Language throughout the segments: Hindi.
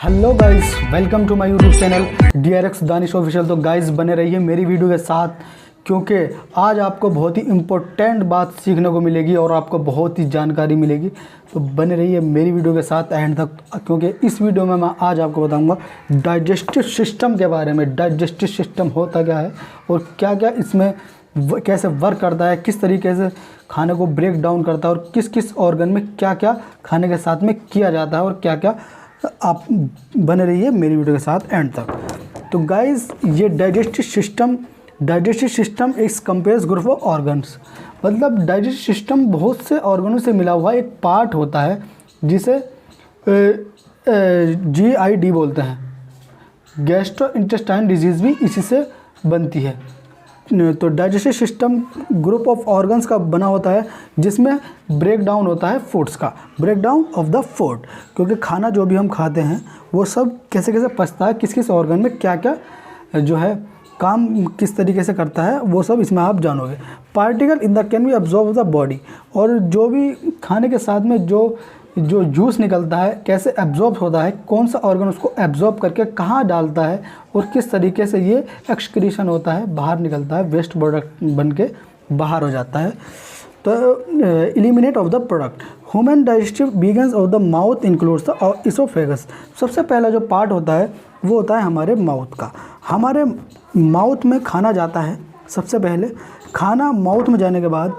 Hello guys, welcome to my YouTube channel DRX Danish official. तो गाइस बने रहिए मेरी वीडियो के साथ, क्योंकि आज आपको बहुत ही इम्पोर्टेंट बात सीखने को मिलेगी और आपको बहुत ही जानकारी मिलेगी। तो बने रहिए मेरी वीडियो के साथ एंड तक, क्योंकि इस वीडियो में मैं आज आपको बताऊंगा डाइजेस्टिव सिस्टम के बारे में। डाइजेस्टिव सिस्टम होता क्या है और क्या क्या इसमें कैसे वर्क करता है, किस तरीके से खाने को ब्रेक डाउन करता है और किस किस ऑर्गन में क्या क्या खाने के साथ में किया जाता है और क्या क्या। आप बने रहिए मेरी वीडियो के साथ एंड तक। तो गाइस, ये डाइजेस्टिव सिस्टम इस कंपेयर्स ग्रुप ऑफ ऑर्गन्स, मतलब डाइजेस्टिव सिस्टम बहुत से ऑर्गनों से मिला हुआ एक पार्ट होता है जिसे GID बोलते हैं। गैस्ट्रो इंटेस्टाइन डिजीज़ भी इसी से बनती है। तो digestive system group of organs का बना होता है जिसमें ब्रेक डाउन होता है फूड्स का, break down of the food, क्योंकि खाना जो भी हम खाते हैं वो सब कैसे कैसे पचता है, किस किस ऑर्गन में क्या क्या जो है काम किस तरीके से करता है, वो सब इसमें आप जानोगे। Particle in the can be absorb the body, और जो भी खाने के साथ में जो जूस निकलता है कैसे एब्जॉर्ब होता है, कौन सा ऑर्गन उसको एब्जॉर्ब करके कहाँ डालता है और किस तरीके से ये एक्सक्रीशन होता है, बाहर निकलता है, वेस्ट प्रोडक्ट बन के बाहर हो जाता है। तो eliminate of the product. Human digestive begins of the mouth includes the oesophagus. सबसे पहला जो पार्ट होता है वो होता है हमारे माउथ का। हमारे माउथ में खाना जाता है। सबसे पहले खाना माउथ में जाने के बाद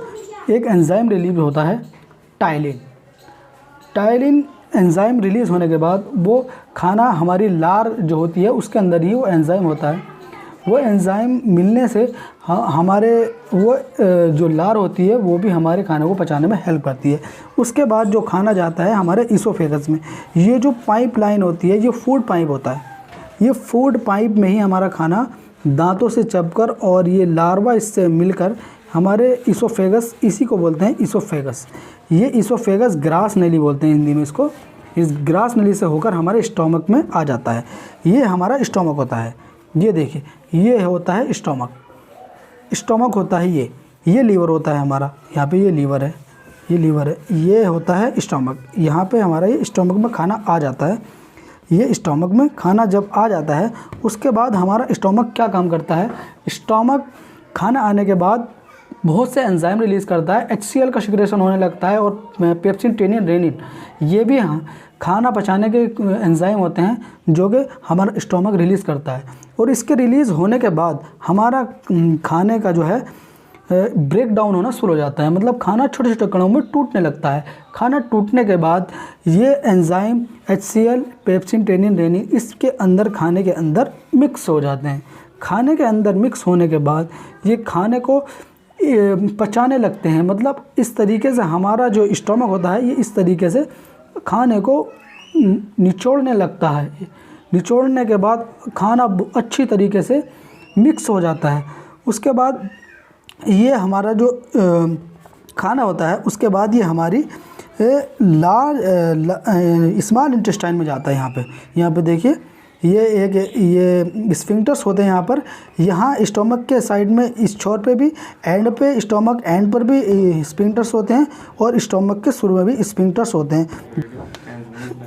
एक एंजाइम रिलीज होता है, टाइलिन एंजाइम रिलीज़ होने के बाद वो खाना हमारी लार जो होती है उसके अंदर ही वो एंजाइम होता है। वो एंजाइम मिलने से हमारे वो जो लार होती है वो भी हमारे खाने को पचाने में हेल्प करती है। उसके बाद जो खाना जाता है हमारे इसोफेगस में, ये जो पाइपलाइन होती है ये फूड पाइप होता है। ये फूड पाइप में ही हमारा खाना दांतों से चबकर और ये लार्वा इससे मिलकर हमारे इसोफेगस, इसी को बोलते हैं इसोफेगस। ये इसोफेगस ग्रास नली बोलते हैं हिंदी में इसको। इस ग्रास नली से होकर हमारे स्टोमक में आ जाता है। ये हमारा स्टोमक होता है। ये देखिए, ये होता है स्टोमक होता है। ये लीवर होता है हमारा, यहाँ पे ये लीवर है, ये होता है स्टोमक। यहाँ पे हमारा ये स्टोमक में खाना आ जाता है। ये स्टोमक में खाना जब आ जाता है उसके बाद हमारा स्टोमक क्या काम करता है, स्टोमक खाना आने के बाद बहुत से एंजाइम रिलीज़ करता है, HCl का सिक्रेशन होने लगता है और पेप्सिन, टेनिन, रेनिन, ये भी खाना पचाने के एंजाइम होते हैं जो कि हमारा स्टोमक रिलीज़ करता है। और इसके रिलीज़ होने के बाद हमारा खाने का जो है ब्रेक डाउन होना शुरू हो जाता है, मतलब खाना छोटे छोटे कणों में टूटने लगता है। खाना टूटने के बाद ये enzyme HCl, pepsin, tannin, rennin इसके अंदर खाने के अंदर मिक्स हो जाते हैं। खाने के अंदर मिक्स होने के बाद ये खाने को पचाने लगते हैं, मतलब इस तरीके से हमारा जो स्टोमक होता है ये इस तरीके से खाने को निचोड़ने लगता है। निचोड़ने के बाद खाना अच्छी तरीके से मिक्स हो जाता है। उसके बाद ये हमारा जो खाना होता है उसके बाद ये हमारी स्मॉल इंटेस्टाइन में जाता है। यहाँ पे देखिए, ये स्फिंक्टर्स होते हैं यहाँ स्टोमक के साइड में, इस छोर पे भी, एंड पे, स्टोमक एंड पर भी स्फिंक्टर्स होते हैं और स्टोमक के शुरू में भी स्फिंक्टर्स होते हैं।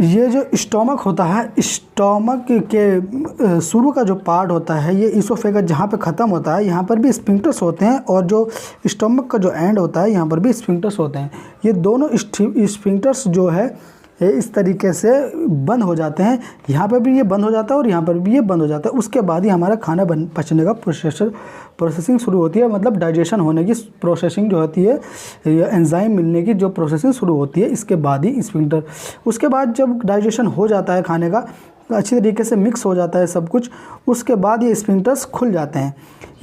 ये जो स्टोमक होता है, स्टोमक के शुरू का जो पार्ट होता है ये इसोफेगस जहाँ पे ख़त्म होता है यहाँ पर भी स्फिंक्टर्स होते हैं, और जो स्टोमक का जो एंड होता है यहाँ पर भी स्फिंक्टर्स होते हैं। ये दोनों स्फिंक्टर्स जो है इस तरीके से बंद हो जाते हैं। यहाँ पर भी ये बंद हो जाता है और यहाँ पर भी ये बंद हो जाता है। उसके बाद ही हमारा खाना पचने का प्रोसेसिंग शुरू होती है, मतलब डाइजेशन होने की प्रोसेसिंग जो होती है, एंजाइम मिलने की जो प्रोसेसिंग शुरू होती है, इसके बाद ही स्फिंक्टर। उसके बाद जब डाइजेशन हो जाता है खाने का, अच्छी तरीके से मिक्स हो जाता है सब कुछ, उसके बाद ये स्फिंक्टर्स खुल जाते हैं।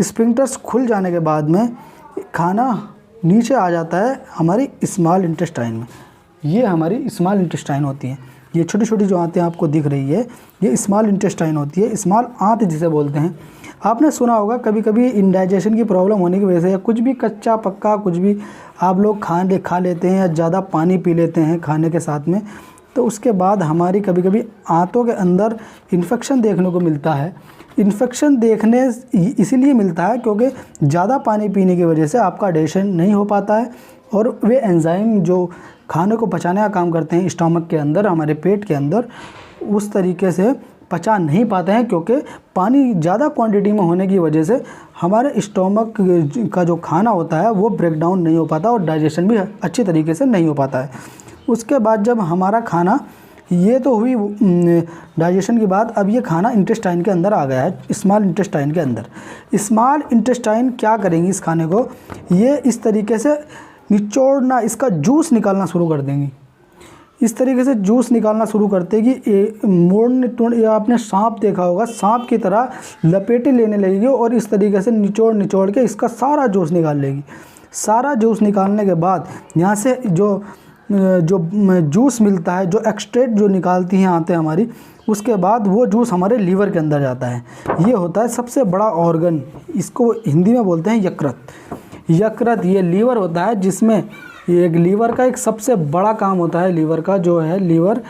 स्फिंक्टर्स खुल जाने के बाद में खाना नीचे आ जाता है हमारी स्मॉल इंटेस्टाइन में। ये हमारी स्मॉल इंटेस्टाइन होती है। ये छोटी छोटी जो आंतें आपको दिख रही है ये स्मॉल इंटेस्टाइन होती है, स्मॉल आंत जिसे बोलते हैं। आपने सुना होगा कभी कभी इंडाइजेशन की प्रॉब्लम होने की वजह से, या कुछ भी कच्चा पक्का कुछ भी आप लोग खा लेते हैं या ज़्यादा पानी पी लेते हैं खाने के साथ में, तो उसके बाद हमारी कभी कभी आंतों के अंदर इन्फेक्शन देखने को मिलता है। इन्फेक्शन देखने इसीलिए मिलता है क्योंकि ज़्यादा पानी पीने की वजह से आपका डाइजेशन नहीं हो पाता है और वे एंजाइम जो खाने को पचाने का काम करते हैं स्टमक के अंदर, हमारे पेट के अंदर, उस तरीके से पचा नहीं पाते हैं, क्योंकि पानी ज़्यादा क्वांटिटी में होने की वजह से हमारे स्टोमक का जो खाना होता है वो ब्रेक डाउन नहीं हो पाता और डाइजेशन भी अच्छी तरीके से नहीं हो पाता है। उसके बाद जब हमारा खाना, ये तो हुई डाइजेशन की बात, अब ये खाना इंटेस्टाइन के अंदर आ गया है, स्मॉल इंटेस्टाइन के अंदर। स्मॉल इंटेस्टाइन क्या करेंगी इस खाने को, ये इस तरीके से निचोड़ना, इसका जूस निकालना शुरू कर देंगी। इस तरीके से जूस निकालना शुरू करते कि मोड़ने, या आपने सांप देखा होगा, सांप की तरह लपेटे लेने लगेगी और इस तरीके से निचोड़ के इसका सारा जूस निकाल लेगी। सारा जूस निकालने के बाद यहाँ से जो जूस मिलता है, जो एक्सट्रैक्ट जो निकालती हैं आंतें हमारी, उसके बाद वो जूस हमारे लीवर के अंदर जाता है। ये होता है सबसे बड़ा ऑर्गन, इसको हिंदी में बोलते हैं यकृत। यकृत ये लीवर होता है, जिसमें एक लीवर का एक सबसे बड़ा काम होता है, लीवर का जो है, लीवर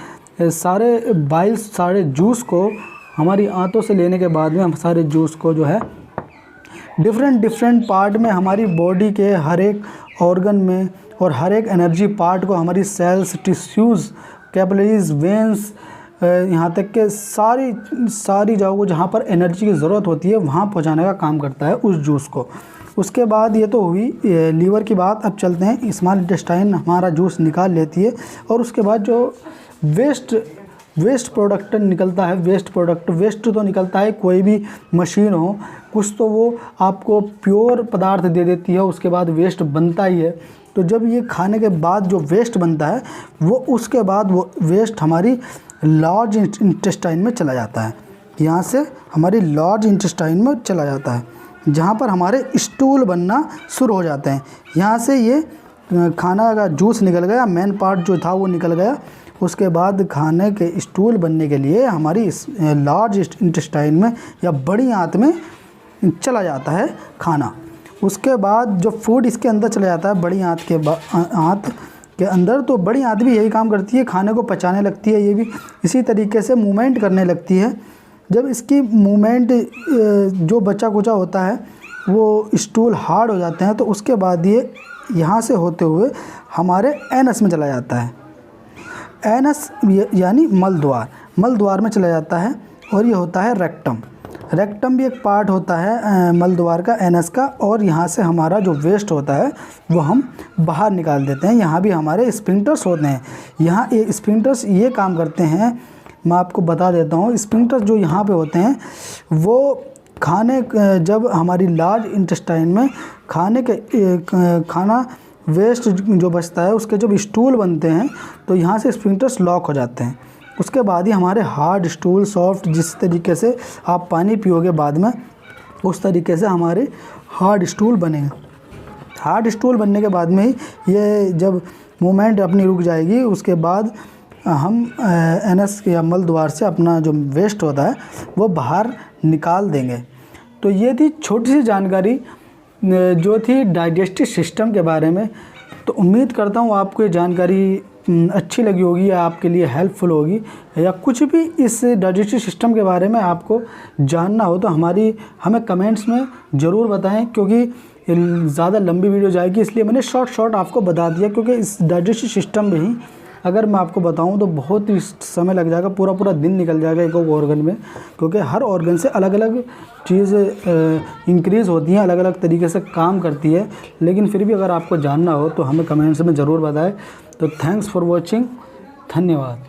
सारे बाइल्स, सारे जूस को हमारी आंतों से लेने के बाद में हम सारे जूस को जो है डिफरेंट पार्ट में, हमारी बॉडी के हर एक ऑर्गन में और हर एक एनर्जी पार्ट को, हमारी सेल्स, टिश्यूज़, कैपिलरीज, वेंस, यहाँ तक के सारी जगहों को जहाँ पर एनर्जी की ज़रूरत होती है वहाँ पहुँचाने का काम करता है उस जूस को। उसके बाद ये तो हुई लीवर की बात। अब चलते हैं, स्मॉल इंटेस्टाइन हमारा जूस निकाल लेती है और उसके बाद जो वेस्ट प्रोडक्ट निकलता है, वेस्ट तो निकलता है, कोई भी मशीन हो, कुछ तो वो आपको प्योर पदार्थ दे देती है, उसके बाद वेस्ट बनता ही है। तो जब ये खाने के बाद जो वेस्ट बनता है वो, उसके बाद वो वेस्ट हमारी लार्ज इंटेस्टाइन में चला जाता है। यहाँ से हमारी लार्ज इंटेस्टाइन में चला जाता है, जहाँ पर हमारे स्टूल बनना शुरू हो जाते हैं। यहाँ से ये खाना का जूस निकल गया, मेन पार्ट जो था वो निकल गया। उसके बाद खाने के स्टूल बनने के लिए हमारी लार्ज इंटेस्टाइन में या बड़ी आंत में चला जाता है खाना। उसके बाद जो फूड इसके अंदर चला जाता है बड़ी आंत के अंदर, तो बड़ी आंत भी यही काम करती है, खाने को पचाने लगती है, ये भी इसी तरीके से मूवमेंट करने लगती है। जब इसकी मूवमेंट जो बचा कुचा होता है वो स्टूल हार्ड हो जाते हैं, तो उसके बाद ये यहाँ से होते हुए हमारे एनस में चला जाता है। एनस यानी मल द्वार में चला जाता है, और ये होता है रेक्टम भी एक पार्ट होता है मल द्वार का, एनस का, और यहाँ से हमारा जो वेस्ट होता है वो हम बाहर निकाल देते हैं। यहाँ भी हमारे स्फिंक्टर्स होते हैं, यहाँ ये स्फिंक्टर्स ये काम करते हैं, मैं आपको बता देता हूँ। स्फिंक्टर्स जो यहाँ पे होते हैं वो खाने, जब हमारी लार्ज इंटेस्टाइन में खाना वेस्ट जो बचता है उसके जब स्टूल बनते हैं तो यहाँ से स्फिंक्टर्स लॉक हो जाते हैं। उसके बाद ही हमारे हार्ड स्टूल, सॉफ्ट, जिस तरीके से आप पानी पियोगे बाद में, उस तरीके से हमारे हार्ड स्टूल बनेंगे। हार्ड स्टूल बनने के बाद में ही ये जब मूवमेंट अपनी रुक जाएगी, उसके बाद हम एनस या मल द्वार से अपना जो वेस्ट होता है वो बाहर निकाल देंगे। तो ये थी छोटी सी जानकारी जो थी डाइजेस्टिव सिस्टम के बारे में। तो उम्मीद करता हूँ आपको ये जानकारी अच्छी लगी होगी या आपके लिए हेल्पफुल होगी, या कुछ भी इस डाइजेस्टिव सिस्टम के बारे में आपको जानना हो तो हमें कमेंट्स में ज़रूर बताएं, क्योंकि ज़्यादा लंबी वीडियो जाएगी, इसलिए मैंने शॉर्ट आपको बता दिया। क्योंकि इस डाइजेस्टिव सिस्टम में ही अगर मैं आपको बताऊं तो बहुत ही समय लग जाएगा, पूरा दिन निकल जाएगा एक ऑर्गन में, क्योंकि हर ऑर्गन से अलग अलग चीज़ इंक्रीज़ होती हैं, अलग अलग तरीके से काम करती है। लेकिन फिर भी अगर आपको जानना हो तो हमें कमेंट्स में ज़रूर बताएं। तो थैंक्स फॉर वॉचिंग, धन्यवाद।